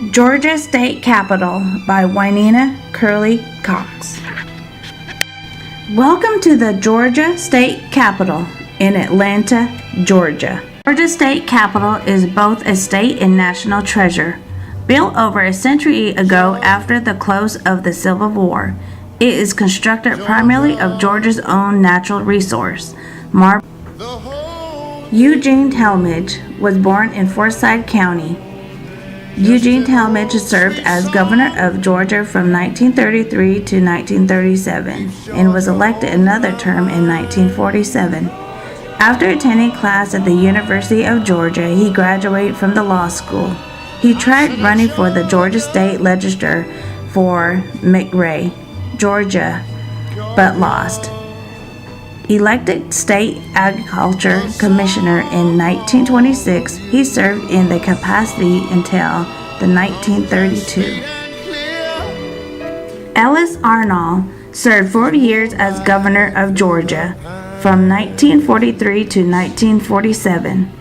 Georgia State Capitol by Wynena, Curley, Cox. Welcome to the Georgia State Capitol in Atlanta, Georgia. Georgia State Capitol is both a state and national treasure. Built over a century ago after the close of the Civil War, it is constructed primarily of Georgia's own natural resource, marble. Eugene Talmadge was born in Forsyth County. Eugene Talmadge served as governor of Georgia from 1933 to 1937 and was elected another term in 1947. After attending class at the University of Georgia, he graduated from the law school. He tried running for the Georgia State Legislature for McRae, Georgia, but lost. Elected State Agriculture Commissioner in 1926, he served in the capacity until the 1932. Ellis Arnold served 40 years as governor of Georgia from 1943 to 1947,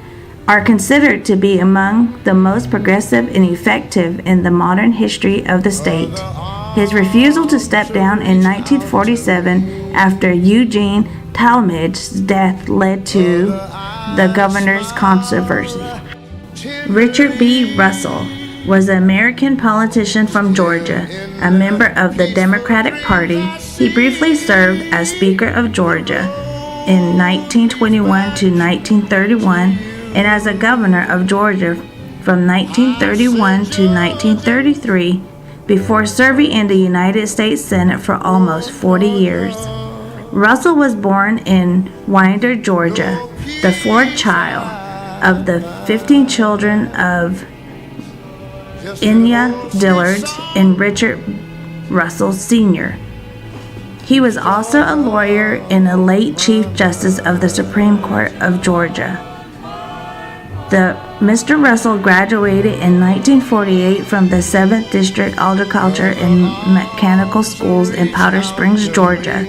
are considered to be among the most progressive and effective in the modern history of the state. His refusal to step down in 1947 after Eugene Talmadge's death led to the governor's controversy. Richard B. Russell was an American politician from Georgia, a member of the Democratic Party. He briefly served as Speaker of Georgia in 1921 to 1931 and as a governor of Georgia from 1931 to 1933 before serving in the United States Senate for almost 40 years. Russell was born in Wynena, Georgia, the fourth child of the 15 children of Enya Dillard and Richard Russell Sr. He was also a lawyer and a late Chief Justice of the Supreme Court of Georgia. Mr. Russell graduated in 1948 from the 7th District Agriculture and Mechanical Schools in Powder Springs, Georgia.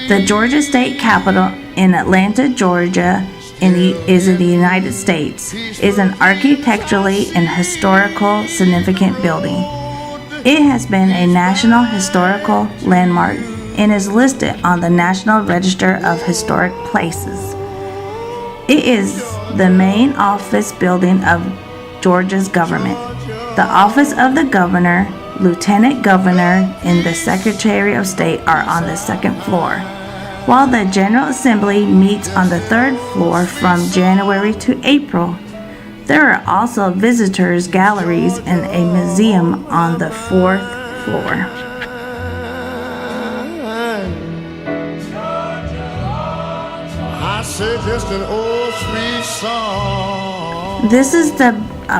The Georgia State Capitol in Atlanta, Georgia, is in the United States, is an architecturally and historical significant building. It has been a National Historical Landmark and is listed on the National Register of Historic Places. It is the main office building of Georgia's government. The office of the governor, lieutenant governor, and the secretary of state are on the second floor, while the General Assembly meets on the third floor from January to April. There are also visitors' galleries and a museum on the fourth floor. This is the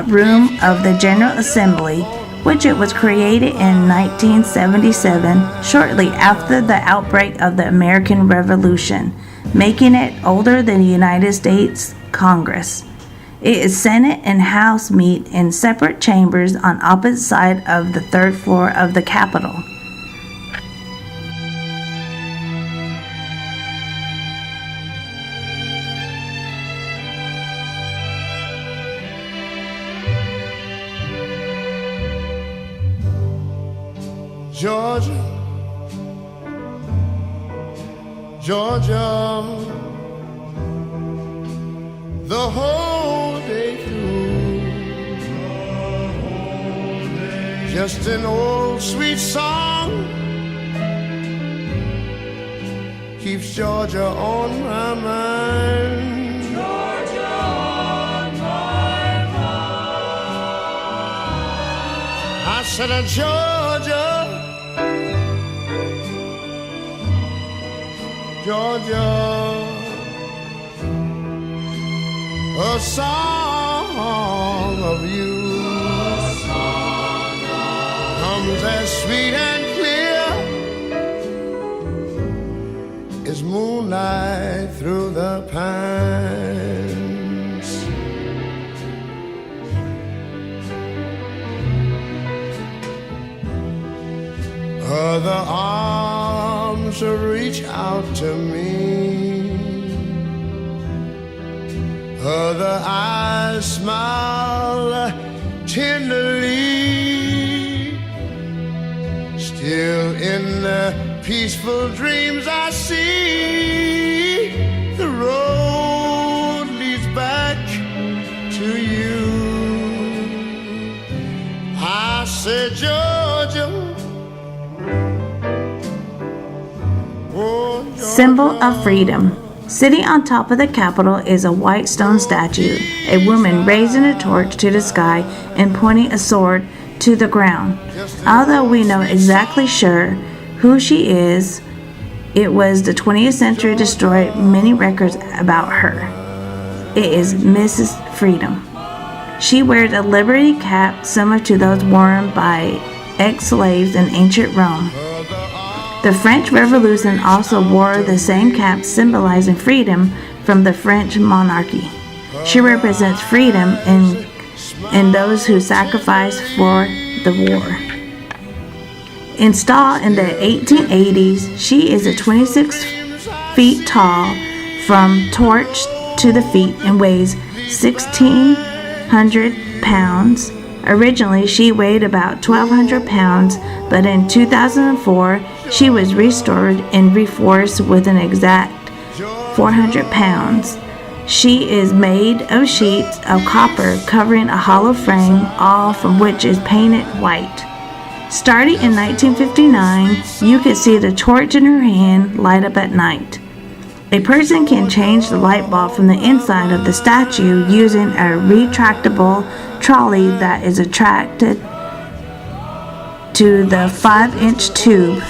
room of the General Assembly, which it was created in 1977, shortly after the outbreak of the American Revolution, making it older than the United States Congress. It is Senate and House meet in separate chambers on opposite sides of the third floor of the Capitol. Georgia, Georgia, the whole day through, just an old sweet song keeps Georgia on my mind. Georgia on my mind. I said, Georgia, Georgia, a song of you comes as sweet and clear as moonlight through the pines. Other arms reach out to me, other eyes smile tenderly. Still in the peaceful dreams I see, the road leads back to you. I said, Georgia, oh, Georgia. Symbol of freedom. Sitting on top of the Capitol is a white stone statue, a woman raising a torch to the sky and pointing a sword to the ground. Although we know exactly sure who she is, it was the 20th century destroyed many records about her. It is Mrs. Freedom. She wears a liberty cap similar to those worn by ex-slaves in ancient Rome. The French Revolution also wore the same cap symbolizing freedom from the French monarchy. She represents freedom in those who sacrificed for the war. Installed in the 1880s, she is 26 feet tall from torch to the feet and weighs 1,600 pounds. Originally, she weighed about 1,200 pounds, but in 2004, she was restored and reforged with an exact 400 pounds. She is made of sheets of copper covering a hollow frame, all from which is painted white. Starting in 1959, you could see the torch in her hand light up at night. A person can change the light bulb from the inside of the statue using a retractable trolley that is attracted to the 5-inch tube.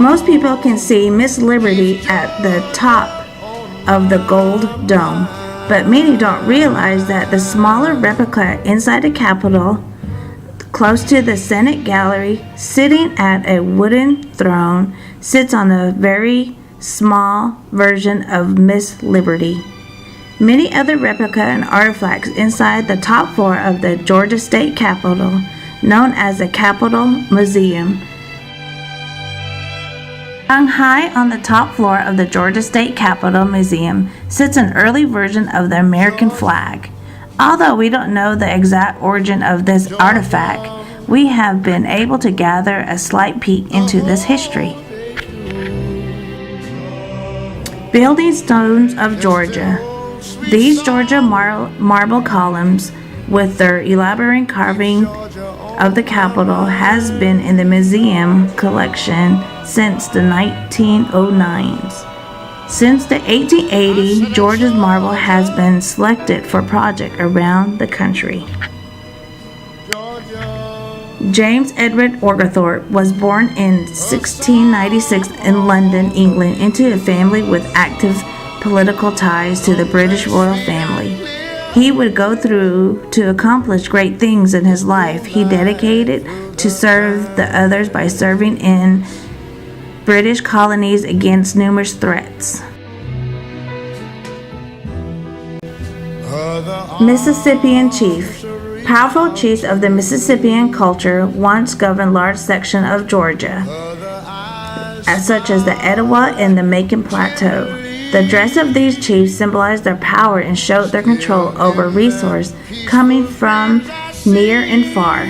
Most people can see Miss Liberty at the top of the gold dome, but many don't realize that the smaller replica inside the Capitol, close to the Senate gallery, sitting at a wooden throne, sits on a very small version of Miss Liberty. Many other replica and artifacts inside the top floor of the Georgia State Capitol, known as the Capitol Museum. Hung high on the top floor of the Georgia State Capitol Museum sits an early version of the American flag. Although we don't know the exact origin of this artifact, we have been able to gather a slight peek into this history. Building stones of Georgia. These Georgia marble columns, with their elaborate carving of the Capitol, has been in the museum collection since the 1909s. Since the 1880s, Georgia's marble has been selected for projects around the country. James Edward Oglethorpe was born in 1696 in London, England, into a family with active political ties to the British royal family. He would go through to accomplish great things in his life. He dedicated to serve the others by serving in British colonies against numerous threats. Mississippian chief. Powerful chiefs of the Mississippian culture once governed large sections of Georgia, such as the Etowah and the Macon Plateau. The dress of these chiefs symbolized their power and showed their control over resources coming from near and far.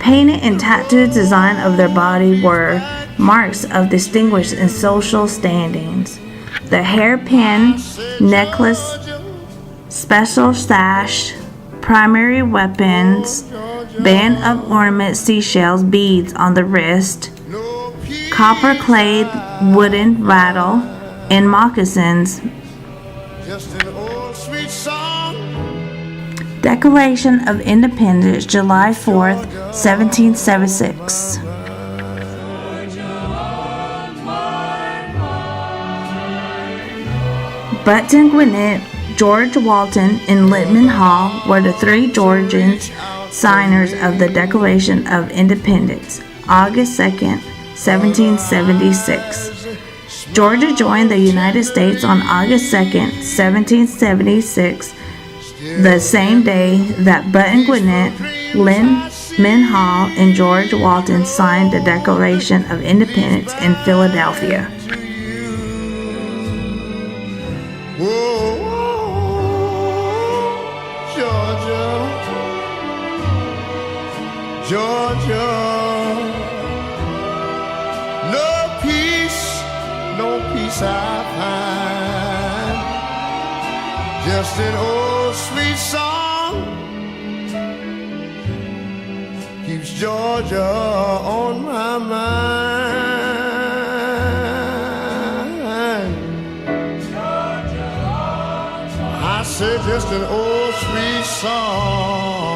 Painted and tattooed designs of their body were marks of distinguished and social standings. The hairpin, necklace, special sash, primary weapons, band of ornament, seashells, beads on the wrist, copper-clad wooden rattle, and moccasins. Declaration of Independence, July 4th, 1776. Button Gwinnett, George Walton, and Littman Hall were the three Georgian signers of the Declaration of Independence, August 2nd, 1776. Georgia joined the United States on August 2nd, 1776, the same day that Button Gwinnett, Littman Hall, and George Walton signed the Declaration of Independence in Philadelphia. Whoa, Georgia. No peace I find. Just an old sweet song keeps Georgia on my mind. Georgia, I said just an old sweet song